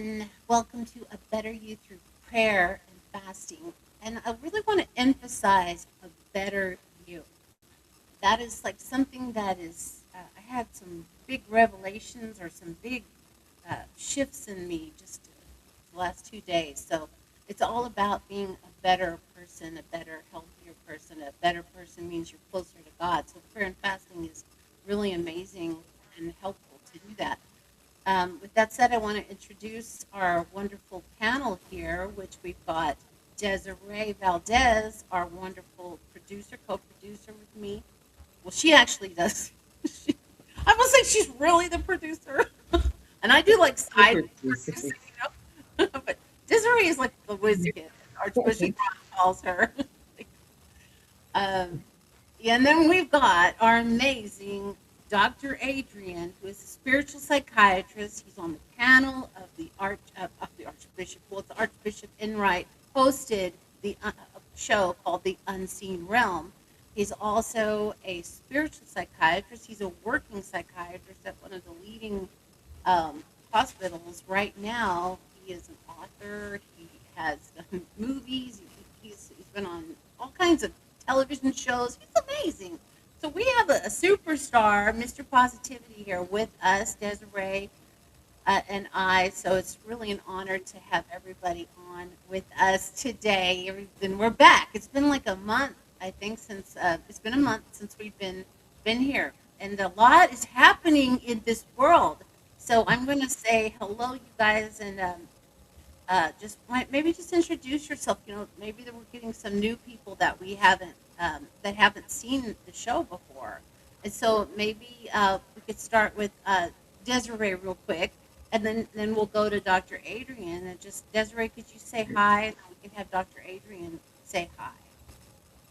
and welcome to A Better You Through Prayer and Fasting. And I really want to emphasize a better you. That is like something that is, I had some big revelations or some big shifts in me just the last 2 days. So it's all about being a better person, a better, healthier person. A better person means you're closer to God. So prayer and fasting is really amazing and helpful to do that. With that said, I want to introduce our wonderful panel here, which we've got Desiree Valdez, our wonderful producer, co-producer with me. Well, she actually does. I will say she's really the producer, and I do like side Super producing, but Desiree is like the whiz kid, Archbishop Ron calls her. um, Yeah, and then we've got our amazing Dr. Adrian, who is a spiritual psychiatrist. He's on the panel of the Archbishop. Well, it's Archbishop Enright hosted the show called The Unseen Realm. He's also a spiritual psychiatrist. He's a working psychiatrist at one of the leading hospitals right now. He is an author. He has done movies. He's been on all kinds of television shows. He's amazing. So we have a superstar, Mr. Positivity, here with us, Desiree and I. So it's really an honor to have everybody on with us today. And we're back. It's been like a month, I think, since it's been a month since we've been here, and a lot is happening in this world. So I'm going to say hello, you guys, and maybe just introduce yourself. Maybe that we're getting some new people that haven't seen the show before, and so maybe we could start with Desiree real quick, and then we'll go to Dr. Adrian. And just Desiree, could you say hi, and then we can have Dr. Adrian say hi.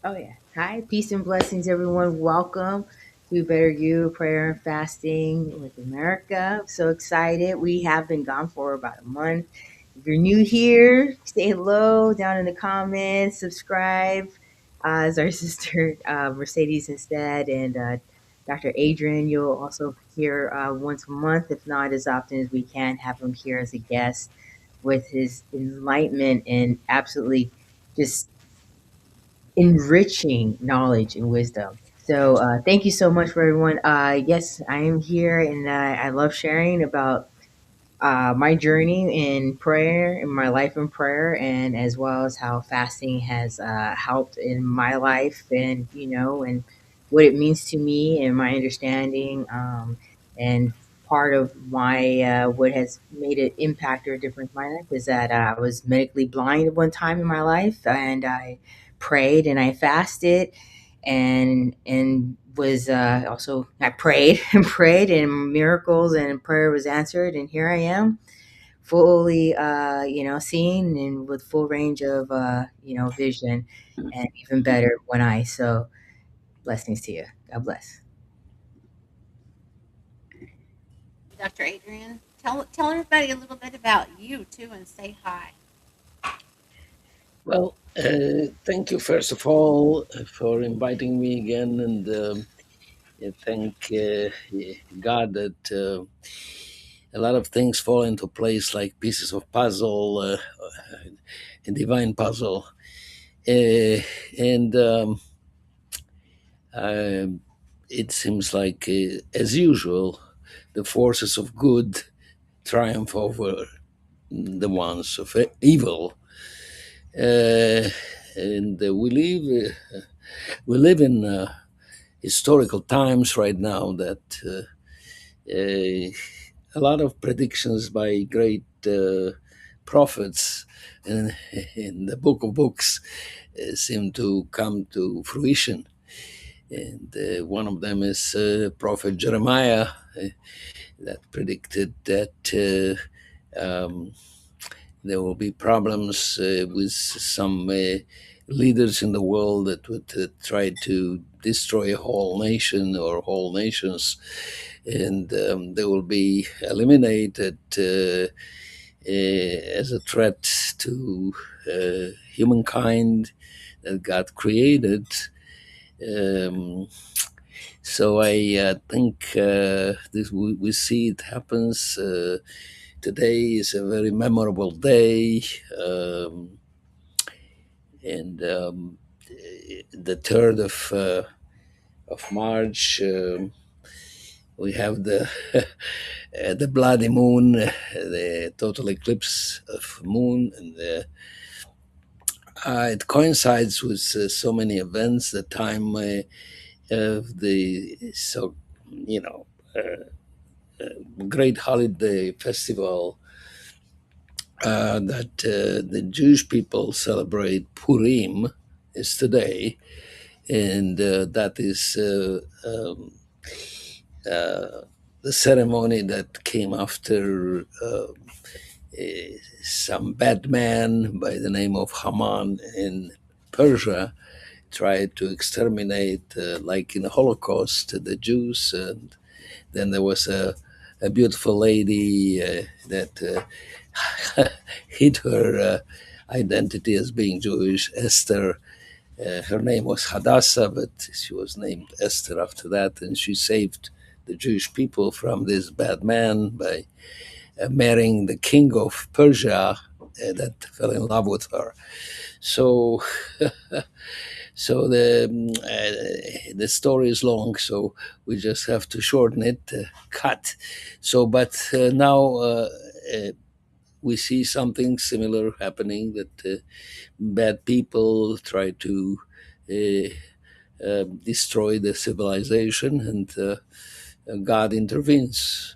Oh yeah. Hi, peace and blessings, everyone. Welcome to Better You Prayer and Fasting with America. I'm so excited. We have been gone for about a month. If you're new here, say hello down in the comments, subscribe. As our sister Mercedes instead, and Dr. Adrian, you'll also hear once a month, if not as often as we can, have him here as a guest with his enlightenment and absolutely just enriching knowledge and wisdom. So thank you so much for everyone. Yes, I am here, and I love sharing about my journey in prayer, in my life in prayer, and as well as how fasting has helped in my life, and and what it means to me and my understanding, and part of my what has made an impact or a difference in my life is that I was medically blind at one time in my life, and I prayed and I fasted and was also I prayed and prayed and miracles and prayer was answered, and here I am fully seeing and with full range of vision, and even better one eye. So blessings to you. God bless. Dr. Adrian, tell everybody a little bit about you too, and say hi. Well, thank you first of all for inviting me again, and thank God that a lot of things fall into place like pieces of puzzle, a divine puzzle, and uh, it seems like, as usual, the forces of good triumph over the ones of evil, and we live in historical times right now that a lot of predictions by great prophets in the book of books seem to come to fruition. And one of them is Prophet Jeremiah that predicted that there will be problems with some leaders in the world that would try to destroy a whole nation or whole nations, and they will be eliminated as a threat to humankind that God created. Um, so I think we see it happens today is a very memorable day, and the 3rd of March. We have the the bloody moon, the total eclipse of moon, and it coincides with so many events. The time of the you know great holiday festival that the Jewish people celebrate, Purim, is today, and that is the ceremony that came after some bad man by the name of Haman in Persia tried to exterminate, like in the Holocaust, the Jews. And then there was a beautiful lady that hid her identity as being Jewish, Esther. Her name was Hadassah, but she was named Esther after that, and she saved the Jewish people from this bad man by marrying the king of Persia that fell in love with her. So, so the story is long, so we just have to shorten it, cut. So, but now we see something similar happening, that bad people try to destroy the civilization, and God intervenes.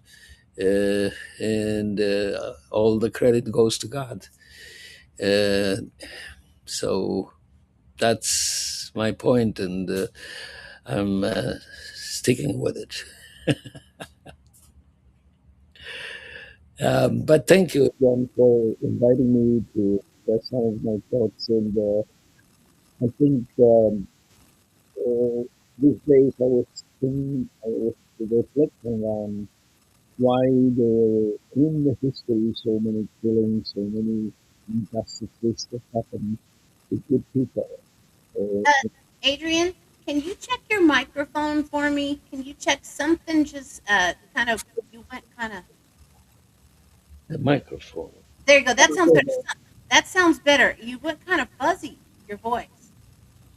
And all the credit goes to God. Uh, so that's my point, and I'm sticking with it. But thank you again for inviting me to express some of my thoughts. And I think these days I was reflecting on why there in the history so many killings, so many injustices that happen to good people. Uh, Adrian, can you check your microphone for me? Can you check something? Just kind of, you went kind of. The microphone. There you go. That sounds better. That sounds better. You went kind of fuzzy. Your voice.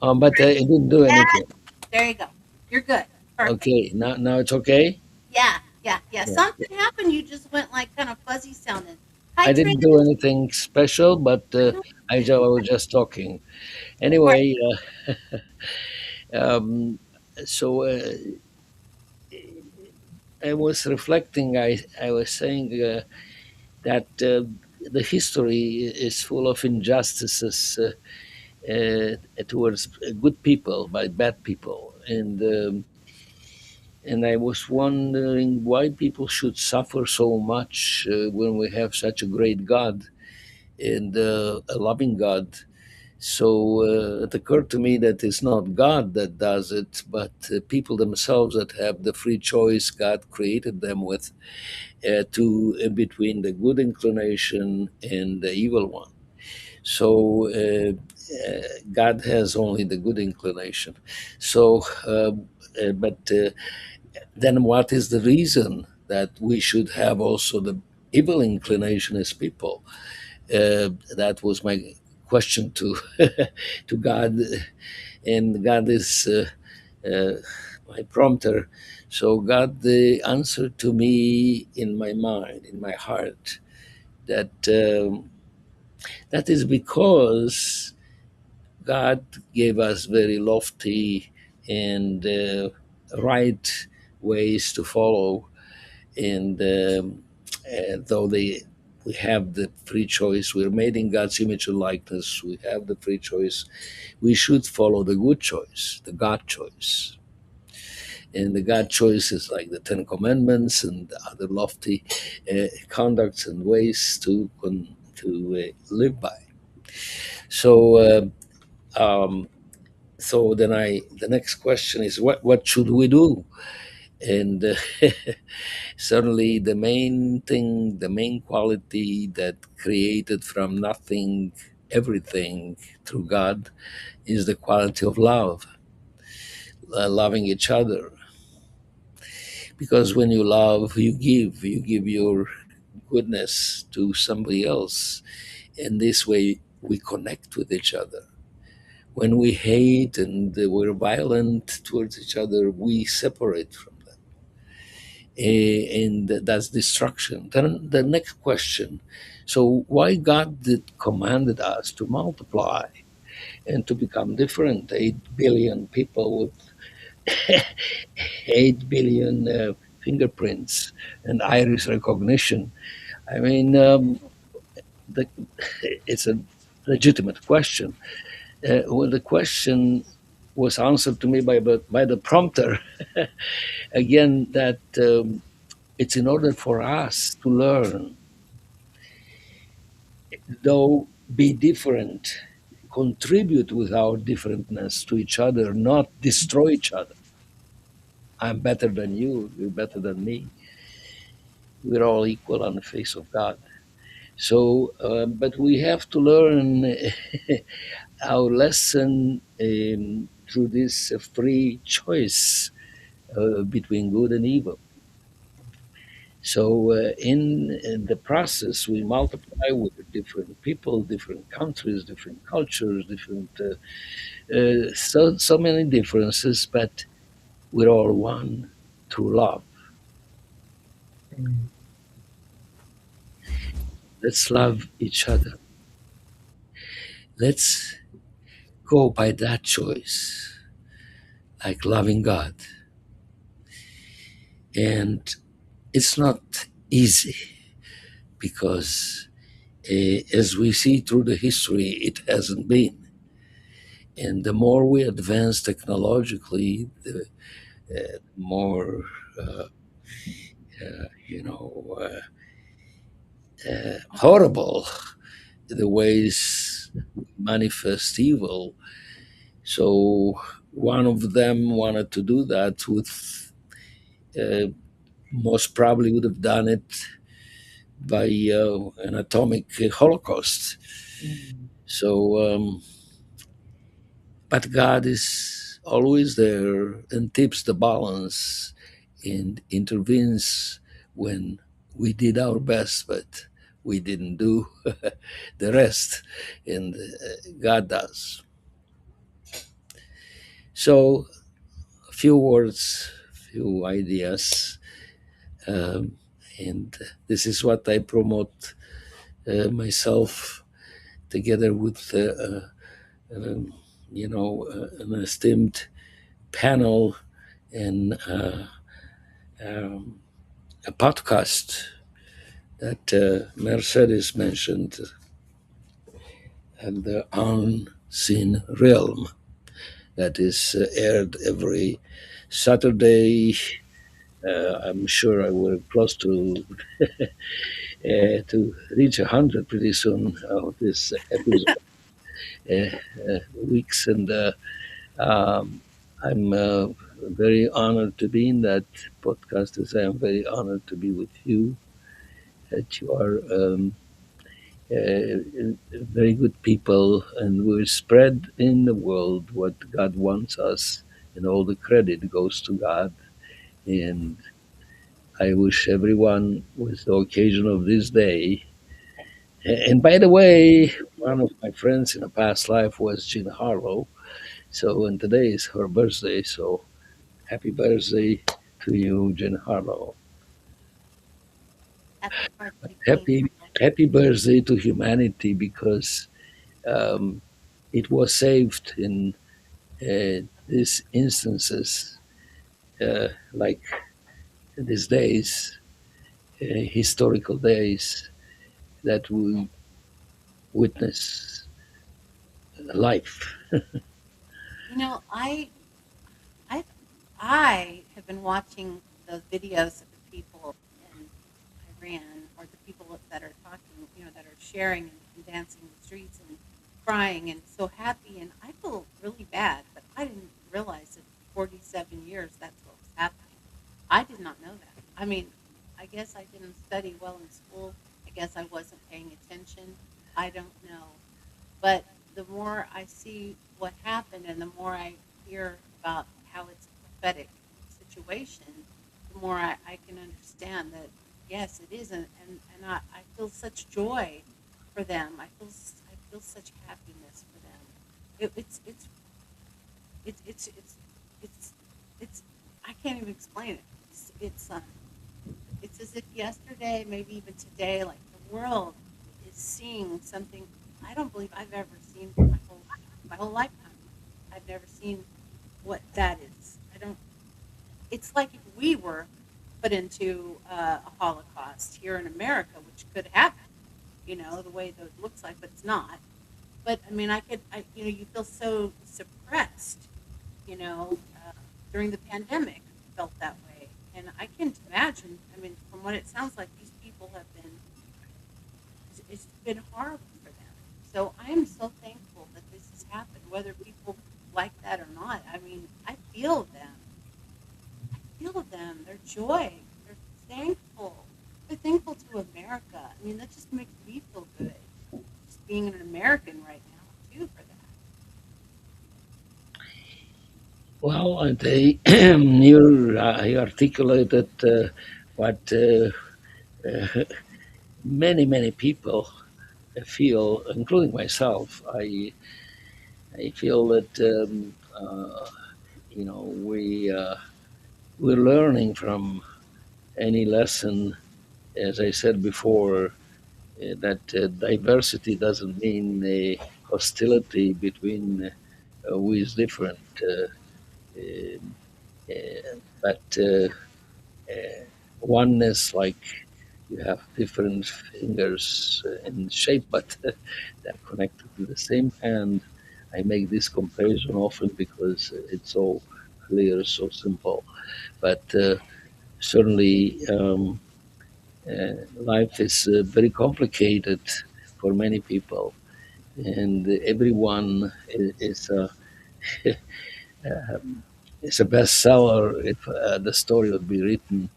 But it didn't do Yeah. anything. There you go. You're good. Perfect. Okay, now it's okay. Yeah. Yeah. Yeah. Yeah. Something happened. You just went like kind of fuzzy sounding. Hi, I Trina. didn't do anything special, but I was just talking. Right. Anyway, um, so I was reflecting. I was saying that the history is full of injustices towards good people by bad people, and I was wondering why people should suffer so much when we have such a great God and a loving God. So it occurred to me that it's not God that does it, but people themselves that have the free choice God created them with, to between the good inclination and the evil one. So God has only the good inclination. So, but then what is the reason that we should have also the evil inclination as people? That was my question to to God, and God is uh, my prompter. So God answered to me in my mind, in my heart, that that is because God gave us very lofty and right ways to follow, and though we have the free choice, we're made in God's image and likeness, we have the free choice, we should follow the good choice, the God choice. And the God choice is like the Ten Commandments and other lofty conducts and ways to live by. So, so then the next question is, what should we do? And certainly the main thing, the main quality that created from nothing everything through God is the quality of love, loving each other. Because when you love, you give your goodness to somebody else. And this way we connect with each other. When we hate and we're violent towards each other, we separate from them. And that's destruction. Then the next question, so why God did commanded us to multiply and to become different? 8 billion people with 8 billion fingerprints and iris recognition. I mean, the, it's a legitimate question. Well, the question was answered to me by the prompter again, that it's in order for us to learn, though be different, contribute with our differentness to each other, not destroy each other. I'm better than you, you're better than me. We're all equal on the face of God. So, but we have to learn our lesson through this free choice between good and evil. So, in the process, we multiply with different people, different countries, different cultures, different so many differences, but we're all one through love. Mm. Let's love each other. Let's go by that choice, like loving God. And it's not easy because, as we see through the history, it hasn't been. And the more we advance technologically, the more, uh, horrible the ways we manifest evil. So one of them wanted to do that with, uh, most probably would have done it by an atomic holocaust. Mm. So, but God is always there and tips the balance and intervenes when we did our best, but we didn't do the rest, and God does. So, a few words, few ideas, um, and this is what I promote myself together with, um, an esteemed panel and um, a podcast that Mercedes mentioned, and the unseen realm that is aired every Saturday. I'm sure I will close to reach 100 pretty soon of this episode weeks, and I'm very honored to be in that podcast. As I am very honored to be with you. That you are very good people, and we spread in the world what God wants us, and all the credit goes to God. And I wish everyone, with the occasion of this day, and by the way, one of my friends in a past life was Jean Harlow. So, and today is her birthday. So, happy birthday to you, Jean Harlow. Happy birthday, Jean Happy, Harlow. happy birthday to humanity, because um, it was saved in these instances, like these days, historical days, that we witness life. You know, I, I have been watching those videos of the people in Iran, or the people that are talking, that are sharing and dancing in the streets and crying and so happy. And I feel really bad, but I didn't realize that for 47 years that's what was happening. I did not know that. I mean, I guess I didn't study well in school. I guess I wasn't paying attention. I don't know. But the more I see what happened and the more I hear about how it's a prophetic situation, the more I can understand that, Yes, it is, and I feel such joy for them. I feel such happiness for them. It, it's it's it's it's it's it's it's I can't even explain it. It's as if yesterday, maybe even today, like the world is seeing something I don't believe I've ever seen in my whole lifetime. I've never seen what that is. I don't. It's like if we were put into a Holocaust here in America, which could happen. The way that it looks like, but it's not. But I mean, you feel so suppressed, you know, uh, during the pandemic, felt that way. And I can't imagine, I mean, from what it sounds like, these people have been, it's been horrible for them. So I am so thankful that this has happened, whether people like that or not. I mean, I feel them. I feel them, their joy. They're thankful. They're thankful to America. I mean, that just makes me feel good. Just being an American right now, too, for that. Well, and you articulated what many people feel, including myself. I feel that we're learning from any lesson. As I said before, that diversity doesn't mean hostility between who is different, uh, but oneness, like you have different fingers in shape, but they're connected to the same hand. I make this comparison often because it's so clear, so simple. But certainly, life is very complicated for many people, and everyone is is a bestseller if the story would be written,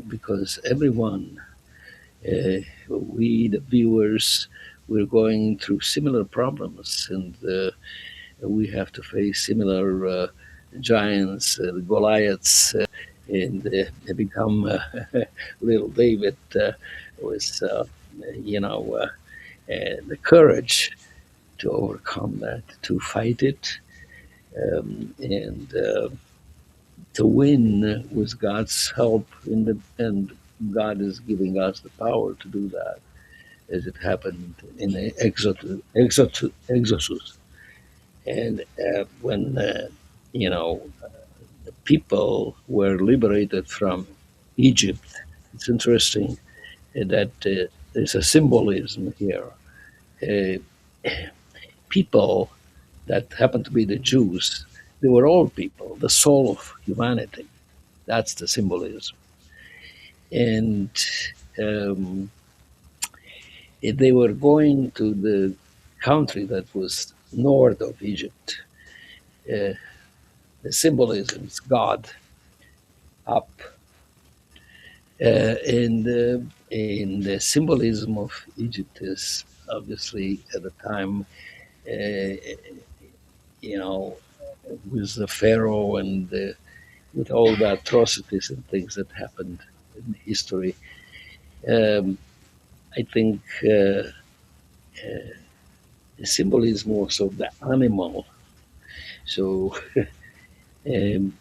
because everyone, we the viewers, we're going through similar problems, and we have to face similar giants, Goliaths, and they become little David with, the courage to overcome that, to fight it, and to win with God's help. And God is giving us the power to do that, as it happened in the Exodus. And when you know the people were liberated from Egypt, it's interesting that there's a symbolism here. Uh, People that happen to be the Jews, they were all people, the soul of humanity. That's the symbolism. And um, they were going to the country that was north of Egypt. Uh, the symbolism is God up. And the symbolism of Egypt is obviously at the time, uh, you know, with the Pharaoh and with all the atrocities and things that happened in history. Um, I think the symbolism was of the animal. So um,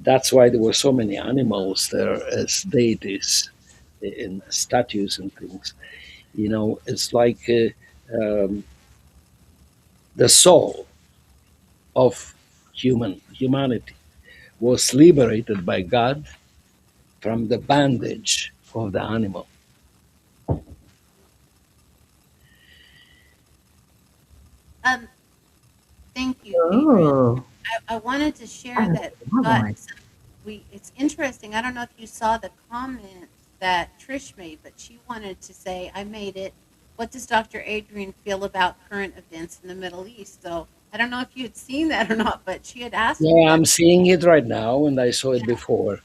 that's why there were so many animals there as deities in statues and things. It's like the soul of humanity was liberated by God from the bandage of the animal. Um, Thank you, Adrian. Oh, I wanted to I share like that that got one. some, it's interesting. I don't know if you saw the comment that Trish made, but she wanted to say, I made it. What does Dr. Adrian feel about current events in the Middle East? So I don't know if you had seen that or not, but she had asked me Yeah, that. I'm seeing it right now, and I saw it Yeah. before.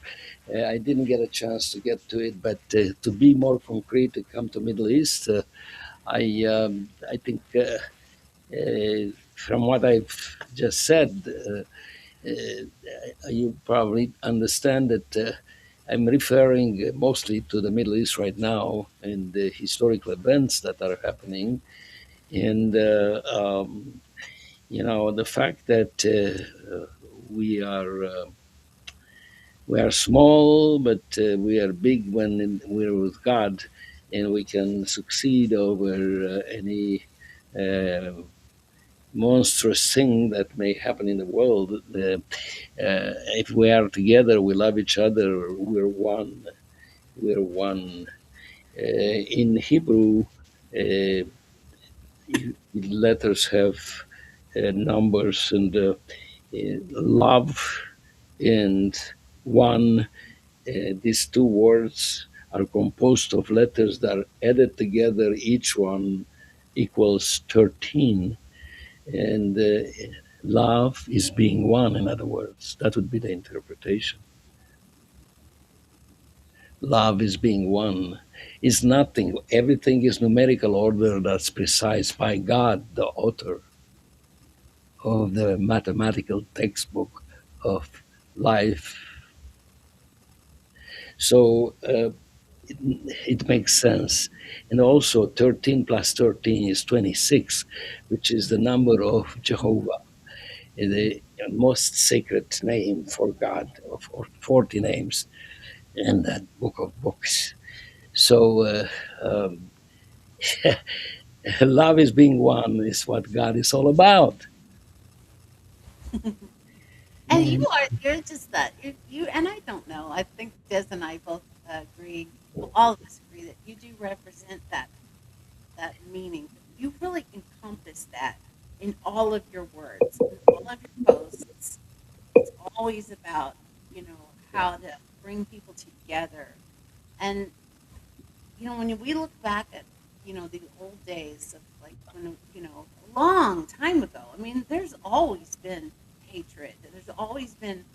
I didn't get a chance to get to it, but to be more concrete, to come to Middle East, I think from what I've just said, you probably understand that. I'm referring mostly to the Middle East right now and the historical events that are happening, and the fact that we are we are small, but we are big when we're with God, and we can succeed over any uh, monstrous thing that may happen in the world. If we are together, we love each other. We're one. We're one. In Hebrew, uh, letters have numbers, and love and one. These two words are composed of letters that are added together. Each one equals 13. And love is being one, in other words. That would be the interpretation. Love is being one. Is nothing. Everything is numerical order that's precise by God, the author of the mathematical textbook of life. So it makes sense. And also, 13 plus 13 is 26, which is the number of Jehovah, the most sacred name for God, of 40 names in that book of books. So, love is being one is what God is all about. And you And are, you're just that, and I don't know, I think Des and I both agree, well, all of us agree that you do represent that meaning. You really encompass that in all of your words, in all of your posts. It's always about, you know, how to bring people together. And, when we look back at, the old days of like when, a long time ago, I mean, there's always been hatred. There's always been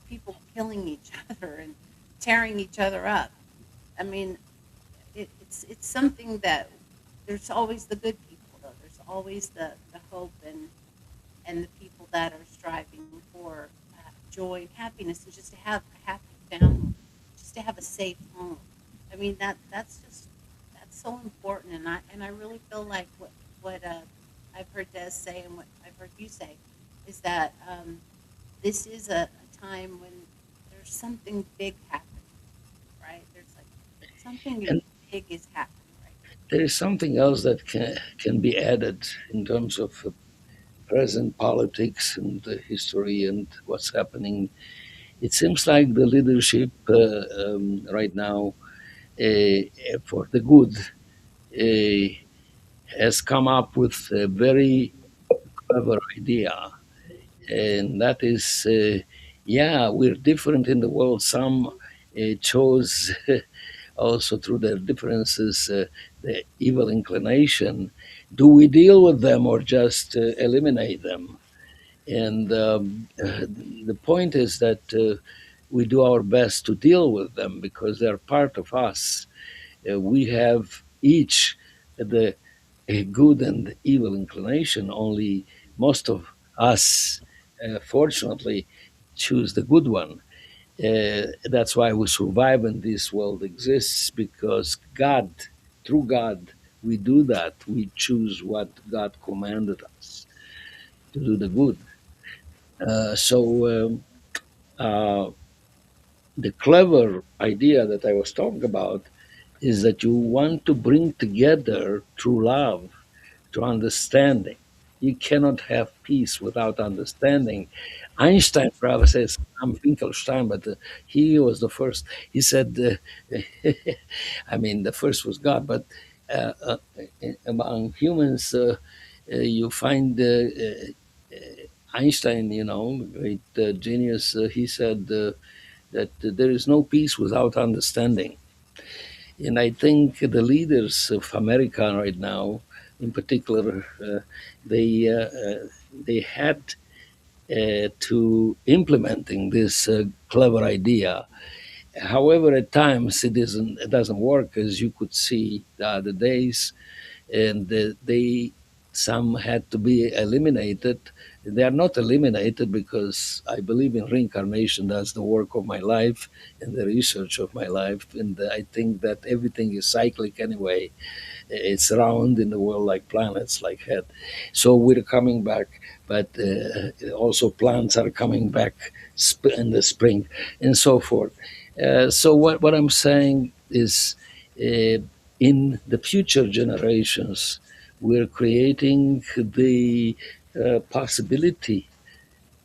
people killing each other and tearing each other up. I mean, it's something that there's always the good people though. There's always the hope and the people that are striving for joy and happiness, and just to have a happy family, just to have a safe home. I mean that's so important, and I really feel like what I've heard Des say and what I've heard you say is that this is a time when there's something big happening, right? There's like something and big is happening right there is something else that can be added in terms of present politics and history and what's happening. It seems like the leadership right now, for the good, uh, has come up with a very clever idea, and that is, yeah, we're different in the world. Some chose also through their differences the evil inclination. Do we deal with them or just eliminate them? And the point is that we do our best to deal with them because they're part of us. We have each the good and evil inclination. Only most of us, fortunately, choose the good one. That's why we survive and this world exists, because God, through God, we do that. We choose what God commanded us to do, the good. So uh, the clever idea that I was talking about is that you want to bring together through love, through understanding. You cannot have peace without understanding. Einstein probably says, I'm Finkelstein, but he was the first. He said, I mean, the first was God, but uh, uh, among humans, you find Einstein, great genius, he said that there is no peace without understanding. And I think the leaders of America right now, in particular, they they had to implementing this clever idea. However, at times it doesn't work, as you could see the other days, and they some had to be eliminated. They are not eliminated because I believe in reincarnation. That's the work of my life and the research of my life. And I think that everything is cyclic anyway. It's round in the world like planets, like head. So we're coming back, but also plants are coming back in the spring and so forth. So what I'm saying is, uh, in the future generations, we're creating the possibility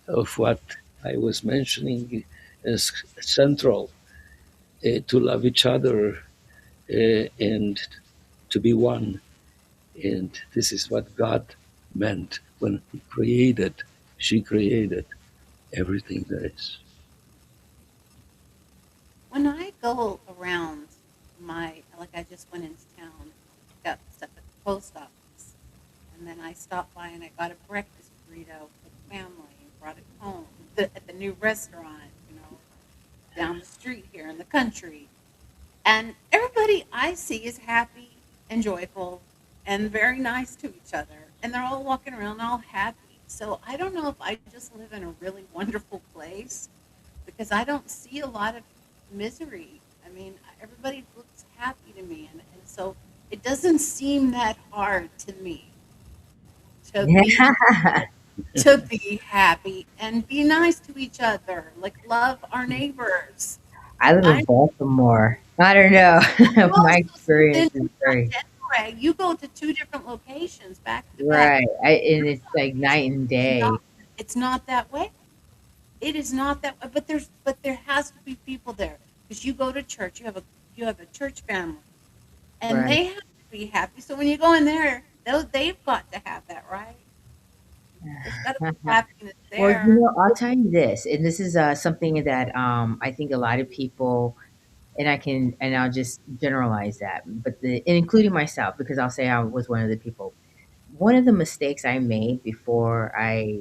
of what I was mentioning as central, to love each other, and to be one. And this is what God meant when He created, she created everything there is. When I go around like I just went into town, got stuff at the post office, and then I stopped by and I got a breakfast burrito for the family and brought it home at the new restaurant, down the street here in the country. And everybody I see is happy and joyful and very nice to each other. And they're all walking around all happy. So I don't know if I just live in a really wonderful place because I don't see a lot of misery. I mean, everybody looks happy to me. And so it doesn't seem that hard to me to be Yeah. to be happy and be nice to each other, like love our neighbors. I live in I Baltimore. I don't know. You My also live experience in is very Desiree. You go to 2 different locations back to back. right. And it's like night and It's day. not it's not that way. It is not that way, but there has to be people there because you go to church, you have a church family, and Right. they have to be happy. So when you go in there, they've got to have that, right? There's got to be happiness Well, there. I'll tell you this, and this is something that I think a lot of people, and I'll just generalize that, but and including myself, because I'll say I was one of the people. One of the mistakes I made before I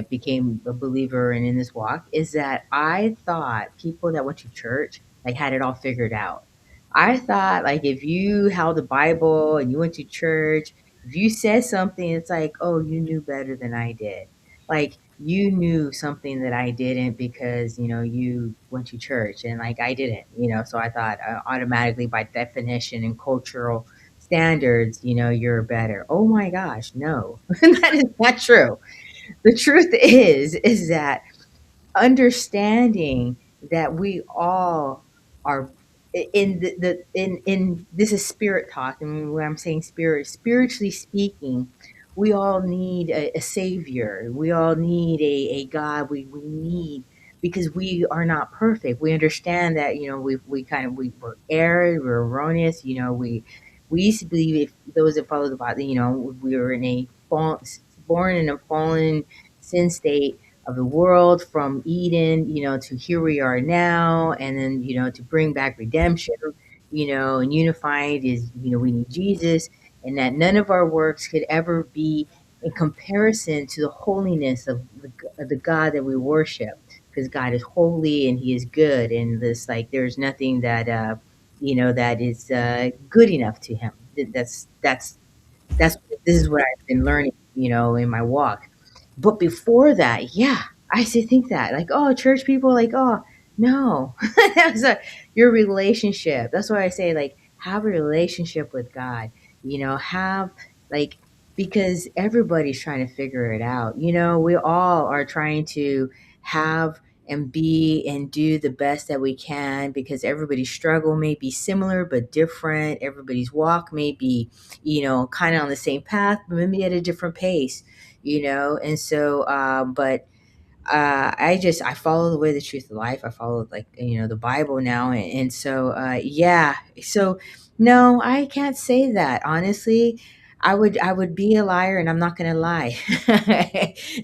became a believer and in this walk is that I thought people that went to church like had it all figured out. I thought like if you held the Bible and you went to church, if you said something, it's like, oh, you knew better than I did. Like you knew something that I didn't because you went to church and like I didn't. So I thought automatically by definition and cultural standards, you're better. Oh my gosh, no, that is not true. The truth is that understanding that we all are in in this is spirit talk, and when I'm saying spirit, spiritually speaking, we all need a savior. We all need a God. We need, because we are not perfect. We understand that we were erred, we're erroneous. We used to believe, if those that follow the Bible, we were in a born in a fallen sin state of the world from Eden, to here we are now, and then, to bring back redemption, and unified is, we need Jesus, and that none of our works could ever be in comparison to the holiness of the God that we worship, because God is holy and He is good, and this like there's nothing that that is good enough to Him. That's this is what I've been learning, in my walk. But before that, yeah, I used to think that, like, oh, church people, like, oh, no, that's your relationship. That's why I say, like, have a relationship with God. Have like, because everybody's trying to figure it out. We all are trying to have and be and do the best that we can, because everybody's struggle may be similar but different. Everybody's walk may be, kind of on the same path, but maybe at a different pace. And so but I follow the way, the truth, the life. I follow, like, the Bible now, and so yeah. So no, I can't say that honestly. I would be a liar, and I'm not gonna lie.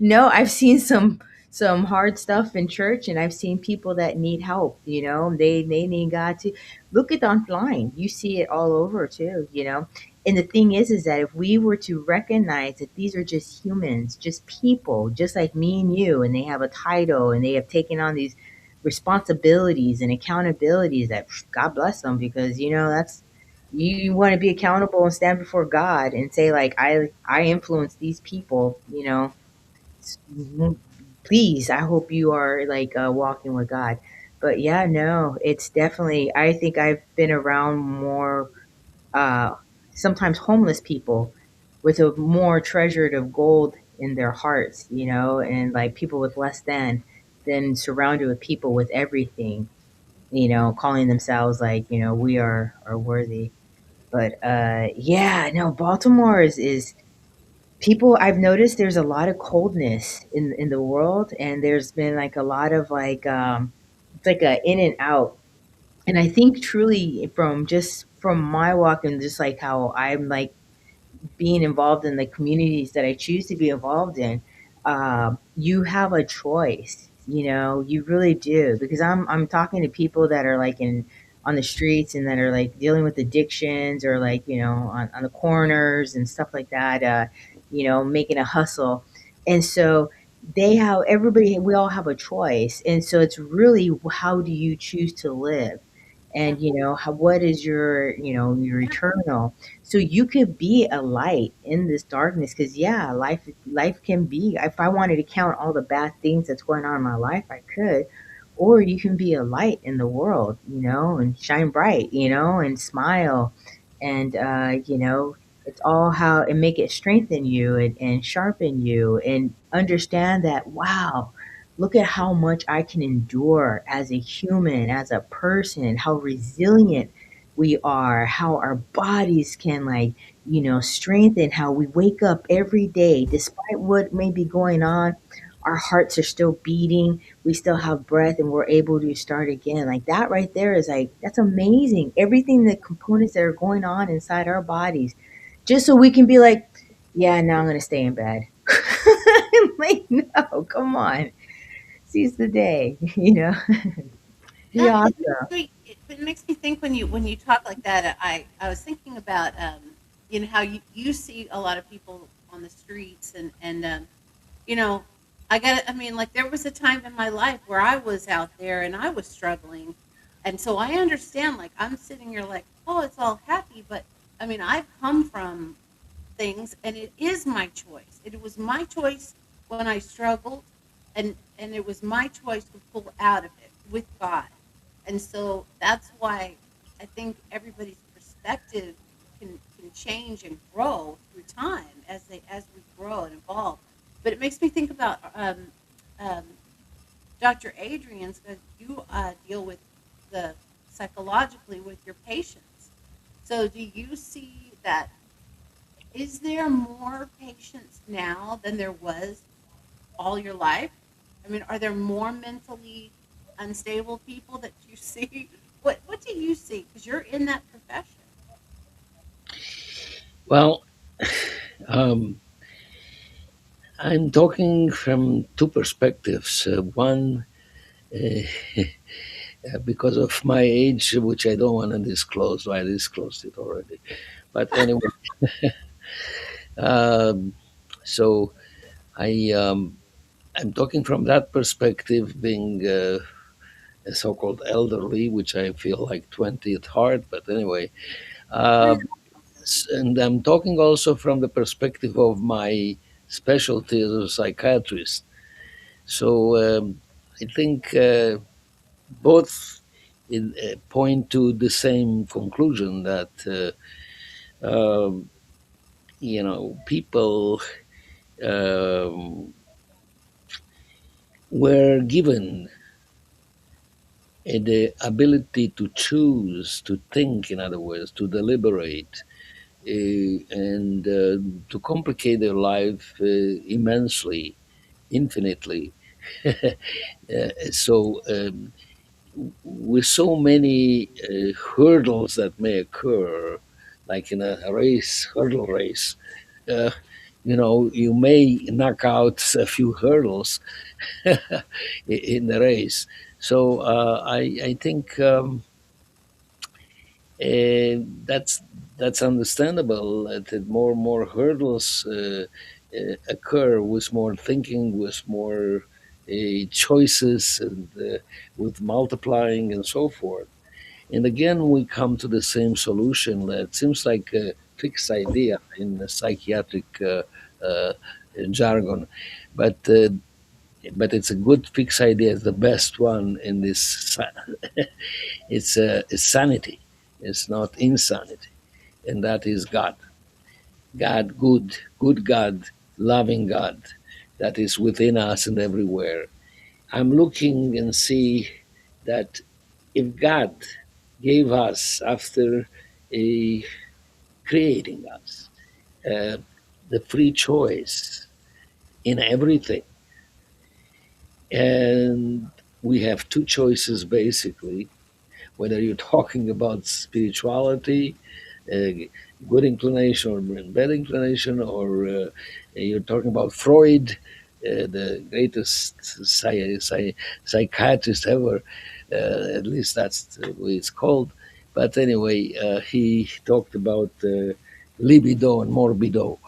No, I've seen some hard stuff in church, and I've seen people that need help. They need God to look at online. You see it all over too. And the thing is that if we were to recognize that these are just humans, just people, just like me and you, and they have a title and they have taken on these responsibilities and accountabilities, that God bless them, because that's You want to be accountable and stand before God and say like, I influence these people, please, I hope you are like walking with God. But yeah, no, it's definitely, I think I've been around more uh, sometimes homeless people with a more treasured of gold in their hearts, and like people with less than surrounded with people with everything, calling themselves like, we are worthy. But yeah, no, Baltimore is people. I've noticed there's a lot of coldness in the world, and there's been like a lot of like it's like a in and out. And I think truly from my walk and just like how I'm like being involved in the communities that I choose to be involved in, you have a choice. You really do, because I'm talking to people that are like in on the streets and that are like dealing with addictions, or like on the corners and stuff like that. Making a hustle, and so we all have a choice, and so it's really, how do you choose to live, Yeah, and what is your yeah, eternal. So you could be a light in this darkness, because yeah, life can be, if I wanted to count all the bad things that's going on in my life, I could. Or you can be a light in the world, and shine bright, and smile. And it's all how, and make it strengthen you, and sharpen you, and understand that, wow, look at how much I can endure as a human, as a person, how resilient we are, how our bodies can like, strengthen, how we wake up every day despite what may be going on. Our hearts are still beating, we still have breath, and we're able to start again. Like that right there is like, that's amazing. Everything, the components that are going on inside our bodies, just so we can be like, yeah, now I'm gonna stay in bed. Like, no, come on, seize the day. Be yeah. awesome. It makes me think when you talk like that. I was thinking about how you see a lot of people on the streets and you know, I mean, like, there was a time in my life where I was out there and I was struggling. And so I understand, like, I'm sitting here like, oh, it's all happy. But I mean, I've come from things and it is my choice. It was my choice when I struggled, and it was my choice to pull out of it with God. And so that's why I think everybody's perspective can change and grow through time as we grow and evolve. But it makes me think about um, Dr. Adrian's, because you deal with the psychologically with your patients. So do you see that? Is there more patients now than there was all your life? I mean, are there more mentally unstable people that you see? What do you see? Because you're in that profession. Well, um, I'm talking from two perspectives. One, uh, because of my age, which I don't want to disclose. I disclosed it already. But anyway, um, so I'm talking from that perspective, being a so-called elderly, which I feel like 20 at heart. But anyway, uh, and I'm talking also from the perspective of my specialty as a psychiatrist. So I think both point to the same conclusion that people um, were given the ability to choose, to think, in other words, to deliberate, and to complicate their life immensely, infinitely. So, with so many hurdles that may occur, like in a race, hurdle race, uh, you may knock out a few hurdles in the race. So I think that's understandable. That more and more hurdles occur with more thinking, with more choices, and with multiplying and so forth. And again, we come to the same solution. It seems like a fixed idea in the psychiatric uh, jargon, but but it's a good fixed idea. It's the best one in this. It's sanity. It's not insanity, and that is God. God, good God, loving God, that is within us and everywhere. I'm looking and see that if God gave us after a creating us uh, the free choice in everything, and we have two choices basically, whether you're talking about spirituality, uh, good inclination or bad inclination, or you're talking about Freud, the greatest psychiatrist ever, at least that's the way it's called. But anyway, he talked about libido and morbido.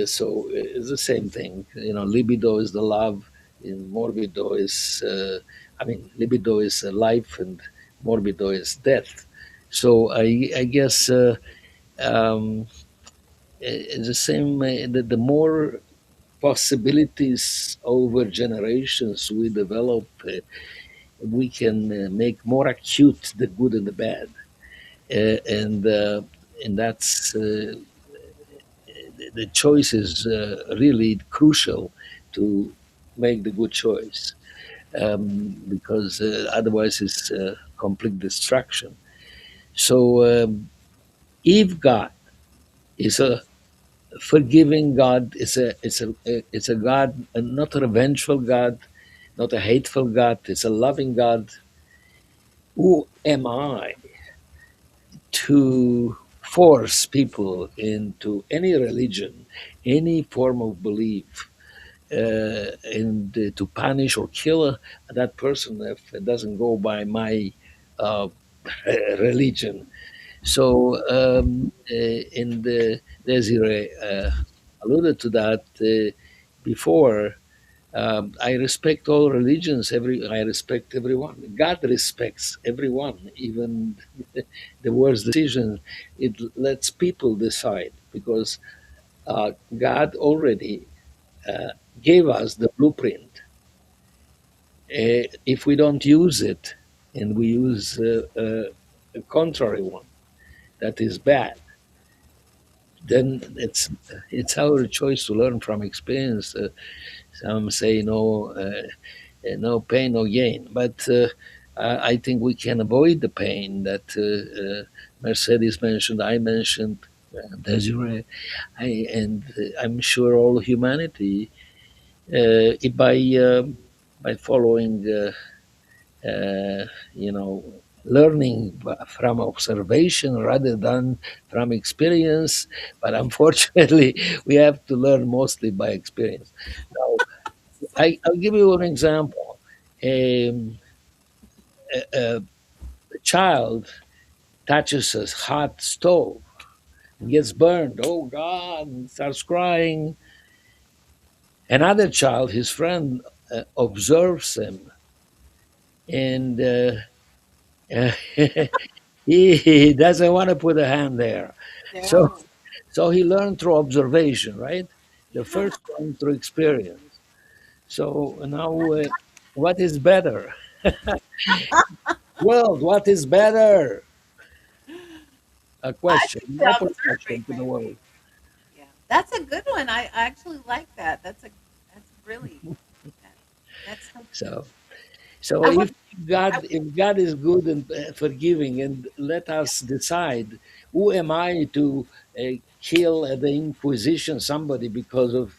So it's the same thing. You know, libido is the love, and morbido is, I mean, libido is life, and morbido is death. So I guess it's the same. The more possibilities over generations we develop, we can make more acute the good and the bad, and that's the choice is really crucial to make the good choice, because otherwise it's complete distraction. So if God is a forgiving God, it's a God, not a revengeful God, not a hateful God. It's a loving God. Who am I to force people into any religion, any form of belief, and to punish or kill that person if it doesn't go by my uh, religion? So, and Desiree alluded to that before. I respect all religions. I respect everyone. God respects everyone, even the worst decision. It lets people decide because God already uh, gave us the blueprint. If we don't use it and we use a contrary one that is bad, then it's our choice to learn from experience. Some say no pain, no gain, but I think we can avoid the pain that Mercedes mentioned. I mentioned Desiree, and I'm sure all humanity by following. Uh, you know, learning from observation rather than from experience. But unfortunately, we have to learn mostly by experience. Now, I'll give you an example. A child touches a hot stove and gets burned. Oh God, and starts crying. Another child, his friend, observes him and he doesn't want to put a hand there. So, No. so he learned through observation, right? The Yeah. first one through experience. So now, what is better? World, what is better? A I question, think an the open observing question to the maybe. world. Yeah. That's a good one. I actually like that. That's really that, that's so true. So, So I would if God is good and forgiving, and let us decide, who am I to kill at the Inquisition somebody because of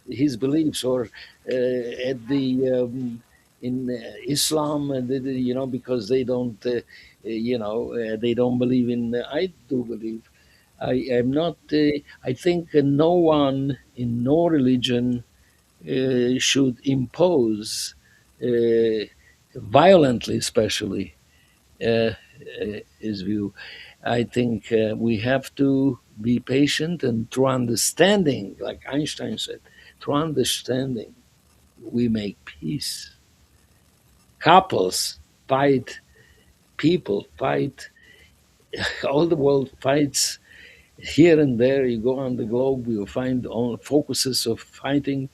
his beliefs, or at the in Islam, because they don't, they don't believe in. I do believe. I am not. I think no one in no religion should impose uh, violently, especially his view. I think we have to be patient, and through understanding, like Einstein said, through understanding, we make peace. Couples fight people fight. All the world fights here and there. You go on the globe, you find all focuses of fighting.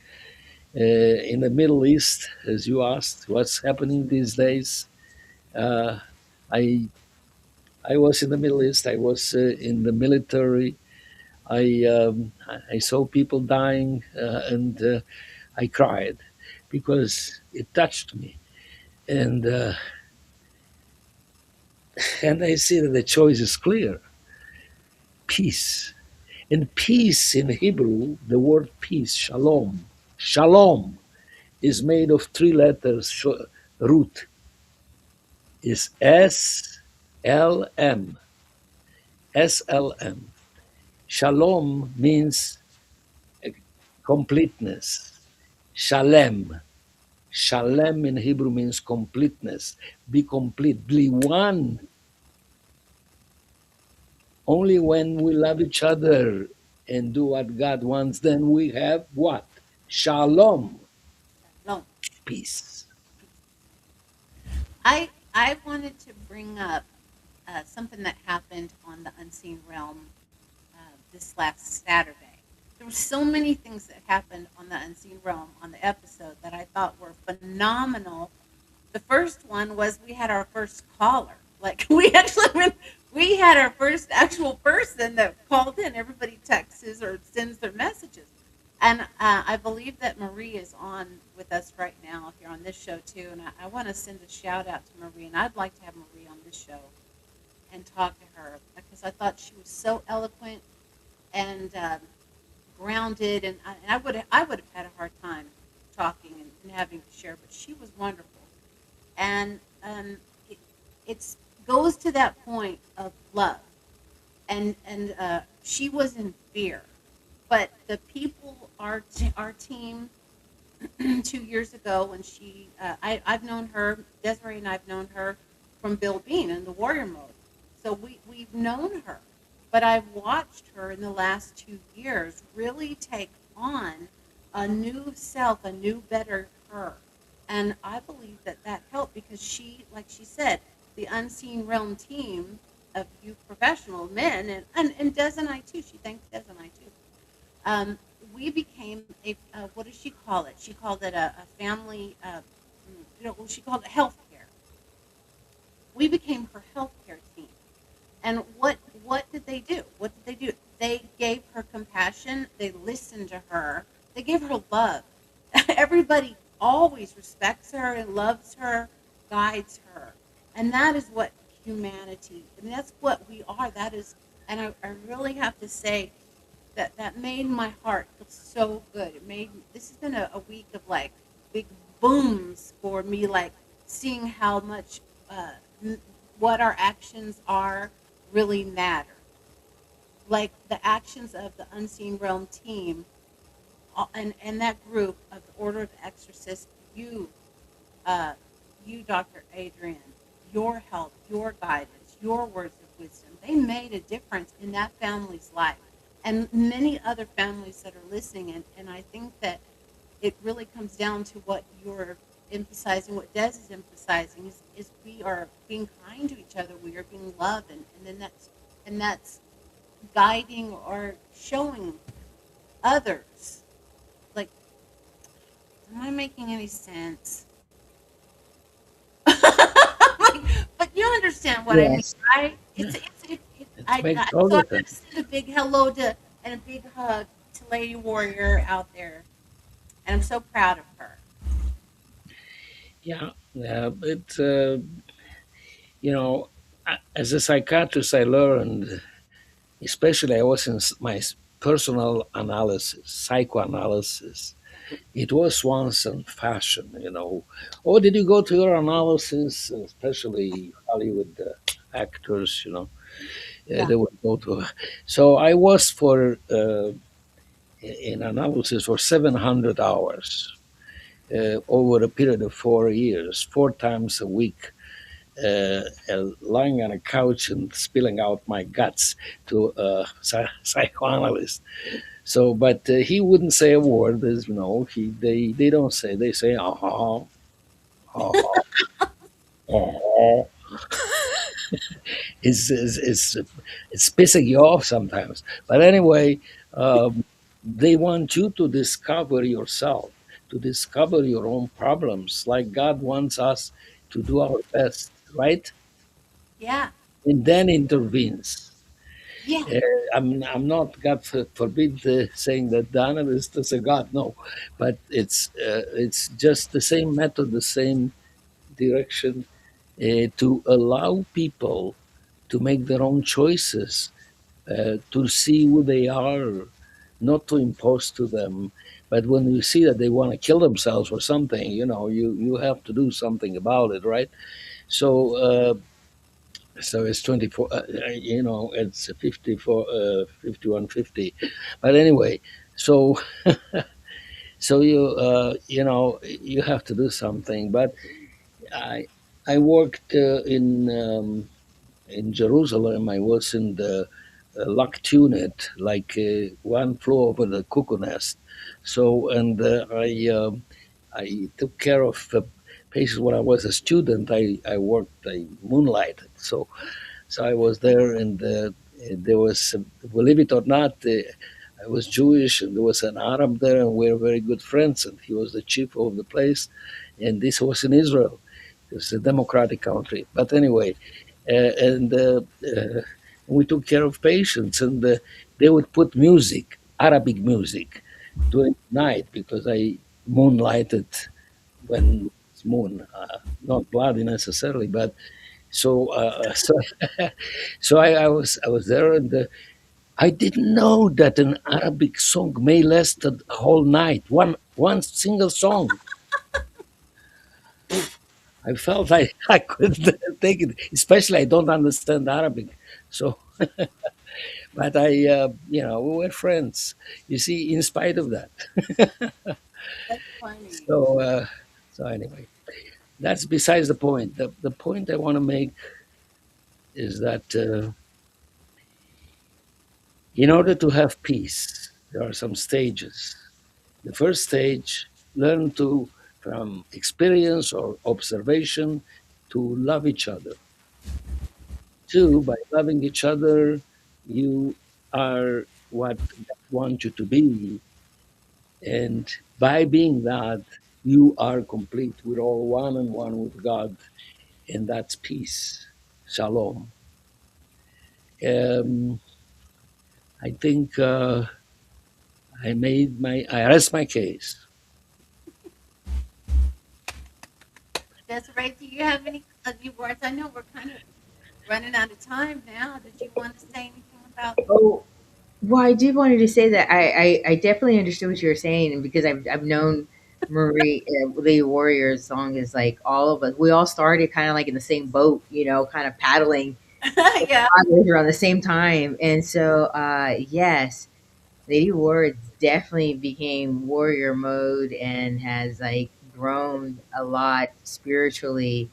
In the Middle East, as you asked, what's happening these days? Uh, I I was in the Middle East. I was in the military. I saw people dying, and I cried because it touched me. And and I see that the choice is clear: peace. And peace in Hebrew, the word peace, shalom, shalom, is made of three letters. Root is S-L-M, S-L-M. Shalom means completeness. Shalem. Shalem in Hebrew means completeness. Be complete. Be one. Only when we love each other and do what God wants, then we have what? Shalom. No, Peace. I wanted to bring up something that happened on the Unseen Realm this last Saturday. There were so many things that happened on the Unseen Realm on the episode that I thought were phenomenal. The first one was we had our first caller. Like we had our first actual person that called in. Everybody texts or sends their messages. And I believe that Marie is on with us right now here on this show too. And I want to send a shout out to Marie. And I'd like to have Marie on this show and talk to her because I thought she was so eloquent and grounded. And I would have had a hard time talking and having to share, but she was wonderful. And it it's goes to that point of love. And she was in fear, but the people, our team, 2 years ago when I've known her, Desiree and I've known her from Bill Bean in the Warrior Mode. So we've known her, but I've watched her in the last 2 years really take on a new self, a new, better her. And I believe that that helped because she, like she said, the Unseen Realm team of you professional men, and Des and I too, she thanks Des and I too, we became what does she call it? She called it a family, she called it healthcare. We became her healthcare team. And what did they do? What did they do? They gave her compassion. They listened to her. They gave her love. Everybody always respects her and loves her, guides her. And that is what humanity, and that's what we are. That is, and I really have to say that made my heart feel so good. It made, this has been a week of like big booms for me, like seeing how much what our actions are really matter. Like the actions of the Unseen Realm team and that group of the Order of the Exorcist, uh, you, Dr. Adrian, your help, your guidance, your words of wisdom, they made a difference in that family's life and many other families that are listening. And I think that it really comes down to what you're emphasizing, what Des is emphasizing, is we are being kind to each other, we are being loved, and that's guiding or showing others. Like, am I making any sense? But you understand what I mean, Yes. right? Yeah, it makes So total I'm going to sense. send a big hello to and a big hug to Lady Warrior out there, and I'm so proud of her. Yeah, yeah. You know, as a psychiatrist, I learned, especially I was in my personal analysis, psychoanalysis. It was once in fashion, you know. Oh, did you go to your analysis? Especially Hollywood actors, you know, Yeah, they would go to. So I was for in analysis for 700 hours over a period of 4 years, 4 times a week, lying on a couch and spilling out my guts to a psychoanalyst. So, but he wouldn't say a word. As you know, they don't say. They say uh huh, uh huh, uh huh. is it's pissing you off sometimes. But anyway, they want you to discover yourself, to discover your own problems, like God wants us to do our best, right? Yeah. And then intervenes. Yeah. Uh, I'm not, God forbid, saying that the analyst is a God, no, but it's just the same method, the same direction, to allow people to make their own choices, to see who they are, not to impose to them. But when you see that they want to kill themselves or something, you have to do something about it, right? So, so it's 24, it's 54, 5150. But anyway, so, so you have to do something. But I, I worked in Jerusalem. I was in the locked unit, like one floor over the cuckoo nest. So, and I took care of patients when I was a student. I worked, I moonlighted. So I was there, and there was, believe it or not, I was Jewish, and there was an Arab there, and we were very good friends. And he was the chief of the place, and this was in Israel. It was a democratic country. But anyway, and we took care of patients, and they would put music, Arabic music, during the night, because I moonlighted when it's moon, not bloody necessarily, but so so I was there, and I didn't know that an Arabic song may last a whole night. One single song. I felt I couldn't take it, especially I don't understand Arabic. So, but we were friends. You see, in spite of that. That's funny. So, so anyway, that's besides the point. The point I want to make is that in order to have peace, there are some stages. The first stage, learn to, from experience or observation, to love each other. Two, by loving each other, you are what God wants you to be. And by being that, you are complete. We're all one and one with God. And that's peace. Shalom. Um, I think I rest my case. Desiree, do you have any words? I know we're kind of running out of time now. Did you want to say anything about? Oh, well, I did wanted to say that I definitely understood what you were saying, and because I've known Marie, Lady Warrior's song is like all of us. We all started kind of like in the same boat, kind of paddling Yeah. around the same time, and so yes, Lady Ward definitely became warrior mode and has like grown a lot spiritually.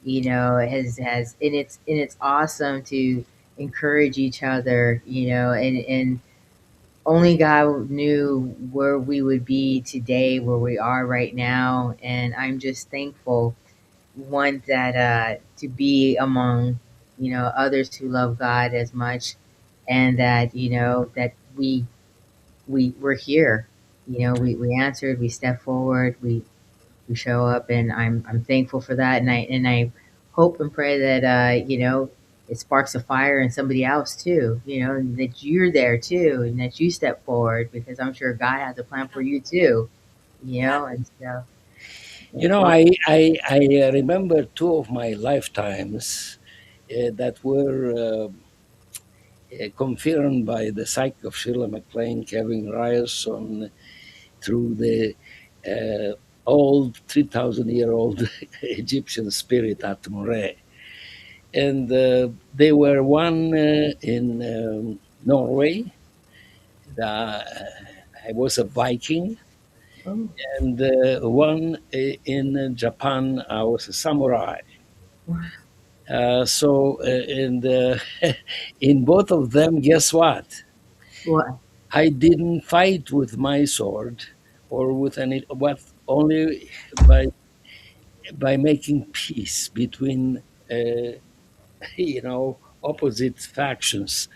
And it's awesome to encourage each other. And only God knew where we would be today, where we are right now, and I'm just thankful one that to be among others who love God as much, and that that we're here. We answered, we stepped forward, we show up, and I'm thankful for that, and I hope and pray that it sparks a fire in somebody else too. And that you're there too, and that you step forward, because I'm sure God has a plan for you too. Yeah. And so You know, well, I remember two of my lifetimes that were confirmed by the psyche of Shirley MacLaine, Kevin Ryerson, through the old 3,000-year-old Egyptian spirit Atmore. And they were one in Norway. I was a Viking, oh, and one in Japan, I was a samurai. wow, And in both of them, guess what? what? I didn't fight with my sword or with any, but only by making peace between, uh, you know, opposite factions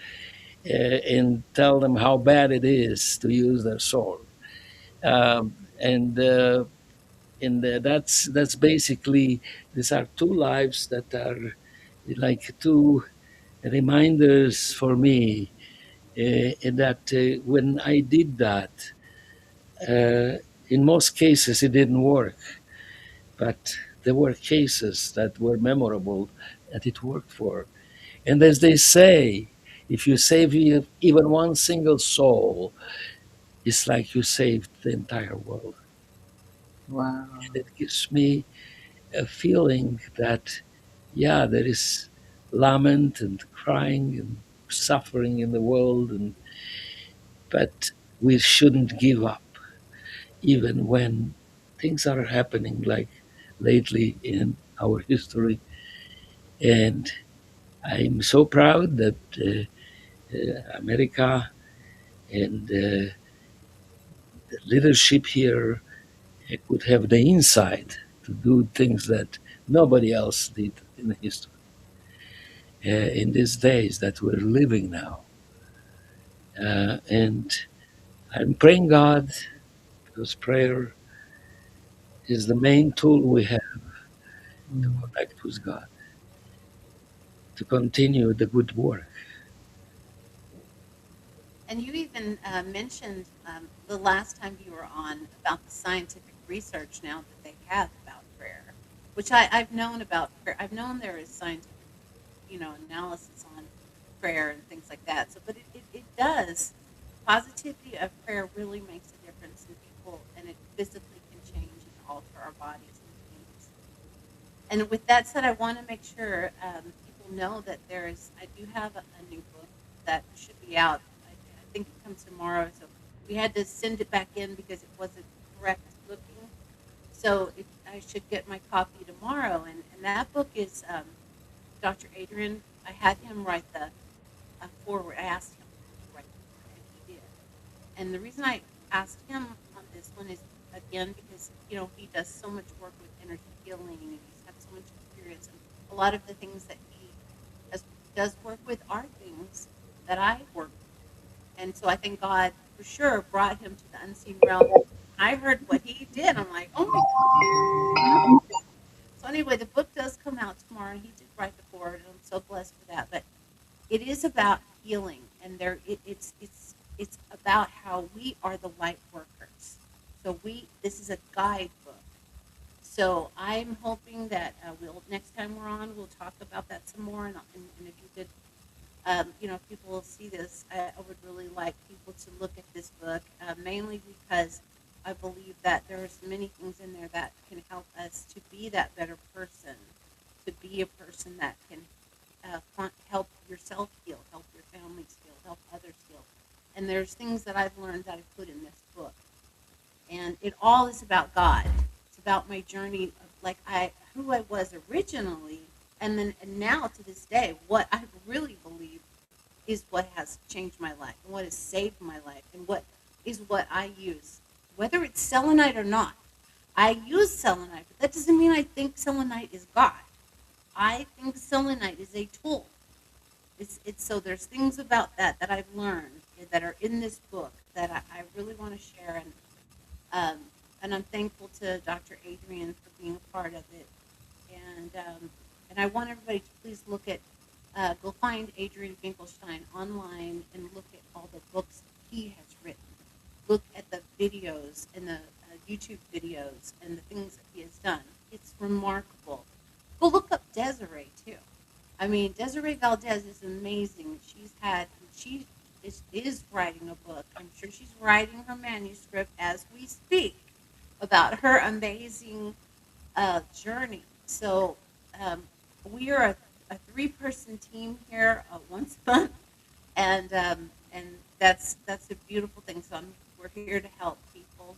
and tell them how bad it is to use their sword. And that's basically, these are two lives that are like two reminders for me that when I did that, in most cases it didn't work, but there were cases that were memorable that it worked for. And as they say, if you save even one single soul, it's like you saved the entire world. Wow. And it gives me a feeling that, yeah, there is lament and crying and suffering in the world, but we shouldn't give up, even when things are happening like lately in our history. And I'm so proud that America and the leadership here could have the insight to do things that nobody else did in the history. In these days that we're living now. And I'm praying God, because prayer is the main tool we have to Mm. connect with God, to continue the good work. And you even mentioned the last time you were on about the scientific research now that they have about prayer, which I've known about prayer. I've known there is scientific, analysis on prayer and things like that. So, but it does. Positivity of prayer really makes a difference in people, and it physically can change and alter our bodies and things. And with that said, I want to make sure people know that I do have a new book that should be out. I think it comes tomorrow. So we had to send it back in because it wasn't correct looking. So I should get my copy tomorrow. And that book is Dr. Adrian. I had him write the forward. I asked him to write the forward, and he did. And the reason I asked him on this one is, again, because he does so much work with energy healing, and he's had so much experience, and a lot of the things that he does work with are things that I work with. And so I think God for sure brought him to the unseen realm. I heard what he did. I'm like, oh my God. So anyway, the book does come out tomorrow, and he did write the forward, and I'm so blessed for that. But it is about healing, and it's about how we are the light workers. So this is a guidebook. So I'm hoping that we'll next time we're on, we'll talk about that some more. And if you could, if people will see this, I would really like people to look at this book, mainly because I believe that there are so many things in there that can help us to be that better person, to be a person that can help yourself heal, help your family heal, help others heal. And there's things that I've learned that I put in this book. And it all is about God. It's about my journey of who I was originally, and now to this day, what I really believe is what has changed my life and what has saved my life and what I use. Whether it's selenite or not. I use selenite, but that doesn't mean I think selenite is God. I think selenite is a tool. It's so there's things about that I've learned that are in this book that I really want to share, um, and I'm thankful to Dr. Adrian for being a part of it, and I want everybody to please look at go find Adrian Finkelstein online and look at all the books he has written. Look at the videos and the YouTube videos and the things that he has done. It's remarkable. Go look up Desiree too. I mean, Desiree Valdez is amazing. She is writing a book. I'm sure she's writing her manuscript as we speak about her amazing journey. So um, we are a three-person team here once a month, and that's a beautiful thing. So we're here to help people.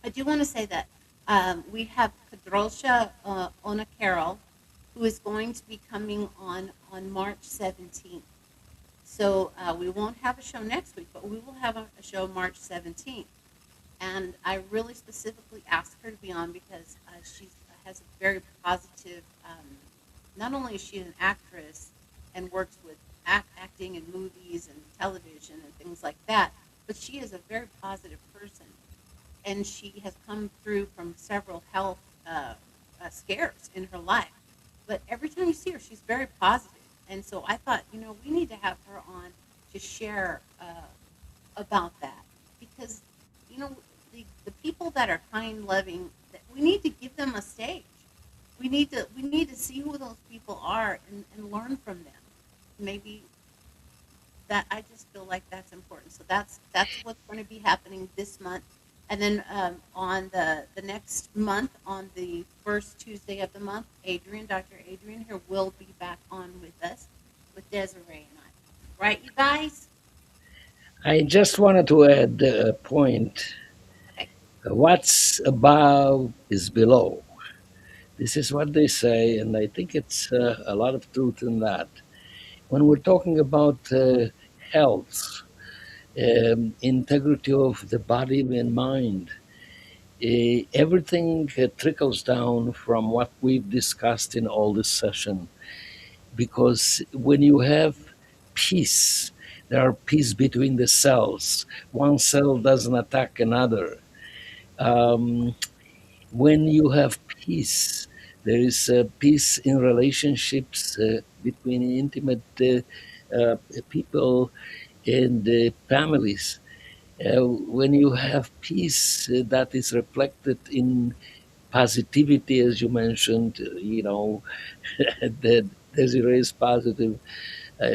I do want to say that we have Kadrolsha Ona Carroll, who is going to be coming on March 17th. So we won't have a show next week, but we will have a show March 17th. And I really specifically asked her to be on because she has a very positive. Not only is she an actress and works with acting and movies and television and things like that. But she is a very positive person, and she has come through from several health scares in her life. But every time you see her, she's very positive. And so I thought, we need to have her on to share about that, because you know the people that are kind, loving, that we need to give them a stage. We need to see who those people are, and learn from them. Maybe that, I just feel like that's important. So that's what's going to be happening this month. And then on the next month, on the first Tuesday of the month, Dr. Adrian here will be back on with us, with Desiree and I. Right, you guys? I just wanted to add a point. Okay. What's above is below. This is what they say, and I think it's a lot of truth in that. When we're talking about health, integrity of the body and mind, everything trickles down from what we've discussed in all this session. Because when you have peace, there are peace between the cells. One cell doesn't attack another. Um, when you have peace, there is peace in relationships between intimate people and families. When you have peace, that is reflected in positivity, as you mentioned, that Desiree is positive.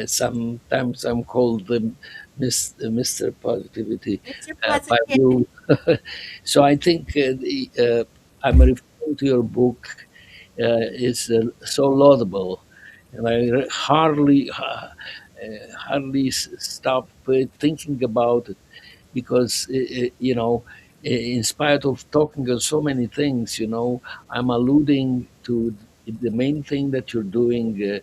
Sometimes I'm called Mr. Positivity Mr. by Positive. you. So I think I'm referring to your book is so laudable, and I hardly stop thinking about it, because in spite of talking of so many things, I'm alluding to the main thing that you're doing,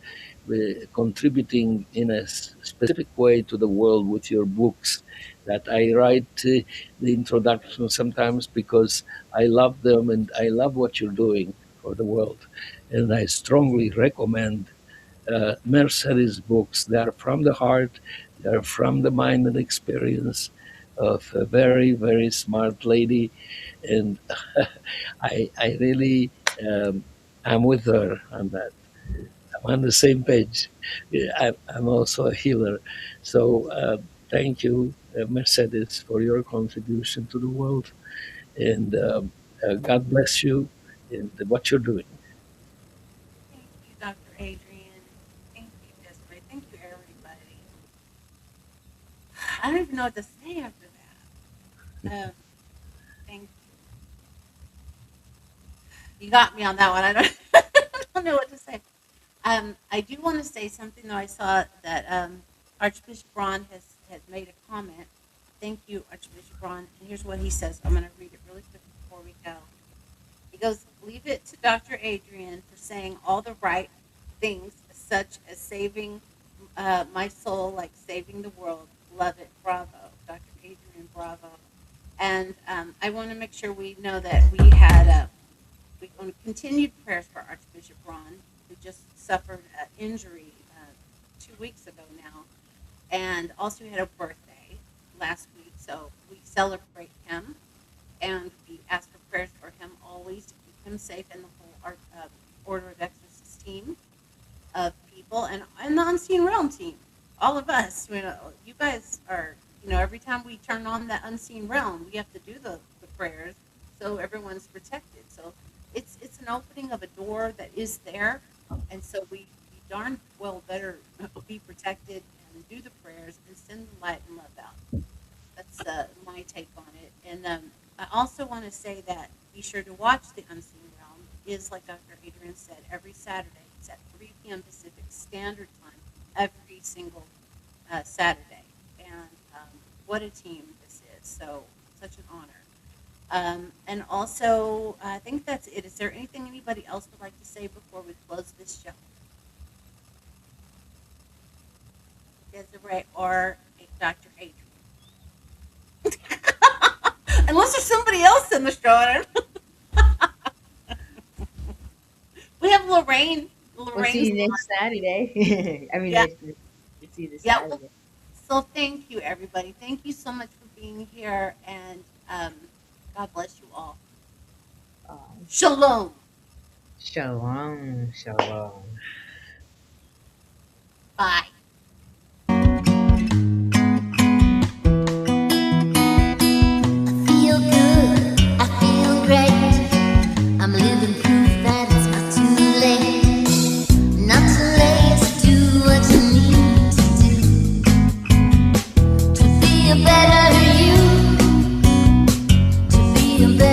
contributing in a specific way to the world with your books. That I write the introduction sometimes because I love them and I love what you're doing for the world, and I strongly recommend Mercedes books. They are from the heart, they are from the mind and experience of a very, very smart lady. And I really, I'm with her on that. I'm on the same page. Yeah, I'm also a healer. So thank you, Mercedes, for your contribution to the world. And God bless you in what you're doing. Thank you, Dr. Adrian. Thank you, Desiree. Thank you, everybody. I don't even know what to say after that. Thank you. You got me on that one. I don't, I don't know what to say. I do want to say something, though. I saw that Archbishop Ron has made a comment. Thank you, Archbishop Ron. And here's what he says. I'm going to read it really quick before we go. He goes, leave it to Dr. Adrian for saying all the right things, such as saving my soul, like saving the world. Love it. Bravo. Dr. Adrian, bravo. And I want to make sure we know that we continued prayers for Archbishop Ron, who just suffered an injury 2 weeks ago now, and also had a birthday last week. So we celebrate him, and we ask for prayers for him always, to keep him safe, and the whole Order of Exorcists team of people, and the Unseen Realm team. All of us, you guys are, every time we turn on that Unseen Realm, we have to do the prayers so everyone's protected. So it's an opening of a door that is there, and so we darn well better be protected and do the prayers and send the light and love out. That's my take on it. And I also want to say that be sure to watch the Unseen Realm. It is, like Dr. Adrian said, every Saturday. It's at 3 p.m. Pacific Standard Time every single Saturday. And what a team this is. So such an honor. And also, I think that's it. Is there anything anybody else would like to say before we close this show? Desiree or Dr. Adrian? Unless there's somebody else in the show. I don't know. We have Lorraine. We'll see Lorraine's you on. next Saturday. I mean, Yeah, we'll see you this yeah. Well, Saturday. so thank you, everybody. Thank you so much for being here, and God bless you all. Um, Shalom. Shalom, shalom. Bye. Feel good, I feel great. I'm living proof that it's not too late. Not too late to do what you need to do. To be a better you. To be a better